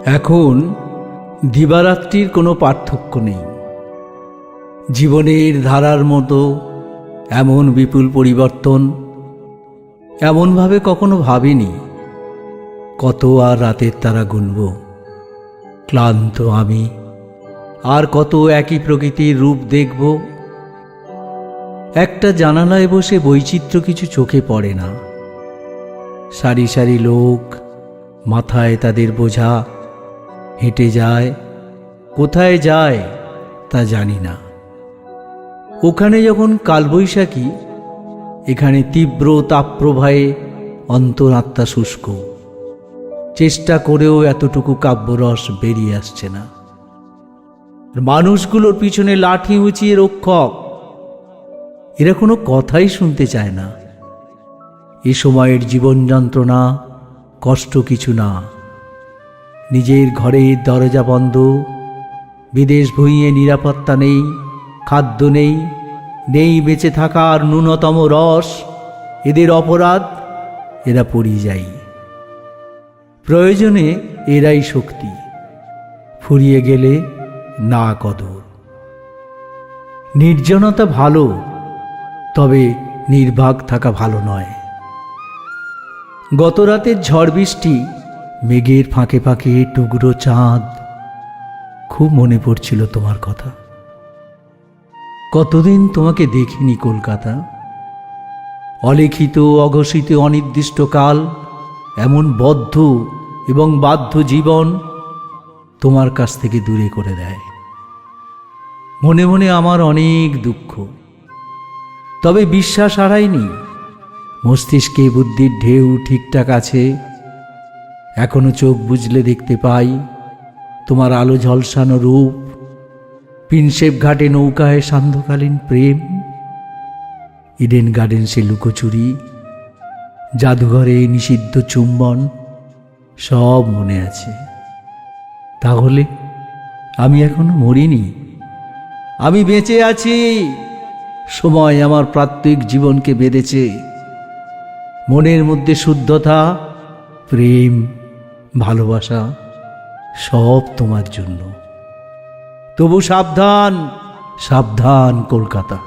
এখন দিবারাত্রির কোনো পার্থক্য নেই। জীবনের ধারার মতো এমন বিপুল পরিবর্তন এমনভাবে কখনো ভাবিনি। কত আর রাতের তারা গুনব, ক্লান্ত আমি আর কত একই প্রকৃতির রূপ দেখব। একটা জানালায় বসে বৈচিত্র্য কিছু চোখে পড়ে না। সারি সারি লোক, মাথায় তাদের বোঝা, হেঁটে যায়, কোথায় যায় তা জানি না। ওখানে যখন কালবৈশাখী, এখানে তীব্র তাপপ্রবাহে অন্তরাত্মা শুষ্ক। চেষ্টা করেও এতটুকু কাব্যরস বেরিয়ে আসছে না। মানুষগুলোর পিছনে লাঠি উঁচিয়ে রক্ষক, এরা কোনো কথাই শুনতে চায় না। এ সময়ের জীবন যন্ত্রণা কষ্ট কিছু না। নিজের ঘরের দরজা বন্ধ, বিদেশ ভুঁইয়ে নিরাপত্তা নেই, খাদ্য নেই, নেই বেঁচে থাকার ন্যূনতম রস। এদের অপরাধ, এরা পরিযায়ী। প্রয়োজনে এরাই শক্তি, ফুরিয়ে গেলে না কদর। নির্জনতা ভালো, তবে নির্বাক থাকা ভালো নয়। গত রাতের ঝড় বৃষ্টি, মেঘের ফাঁকে ফাঁকে টুকরো চাঁদ, খুব মনে পড়ছিল তোমার কথা। কতদিন তোমাকে দেখিনি কলকাতা। অলিখিত অঘোষিত অনির্দিষ্টকাল, এমন বদ্ধ এবং বাধ্য জীবন তোমার কাছ থেকে দূরে করে দেয়। মনে মনে আমার অনেক দুঃখ, তবে বিশ্বাস হারাইনি। মস্তিষ্কে বুদ্ধির ঢেউ ঠিকঠাক আছে। এখনো চোখ বুজলে দেখতে পাই তোমার আলো ঝলসানো রূপ। প্রিন্সেপ ঘাটে নৌকায় সান্ধ্যকালীন প্রেম, ইডেন গার্ডেন্সে লুকোচুরি, জাদুঘরে নিষিদ্ধ চুম্বন, সব মনে আছে। তাহলে আমি এখনো মরিনি, আমি বেঁচে আছি। সময় আমার প্রাত্যহিক জীবনকে বেঁধেছে। মনের মধ্যে শুদ্ধতা, প্রেম, ভালোবাসা, সব তোমার জন্য। তবু সাবধান, সাবধান কলকাতা।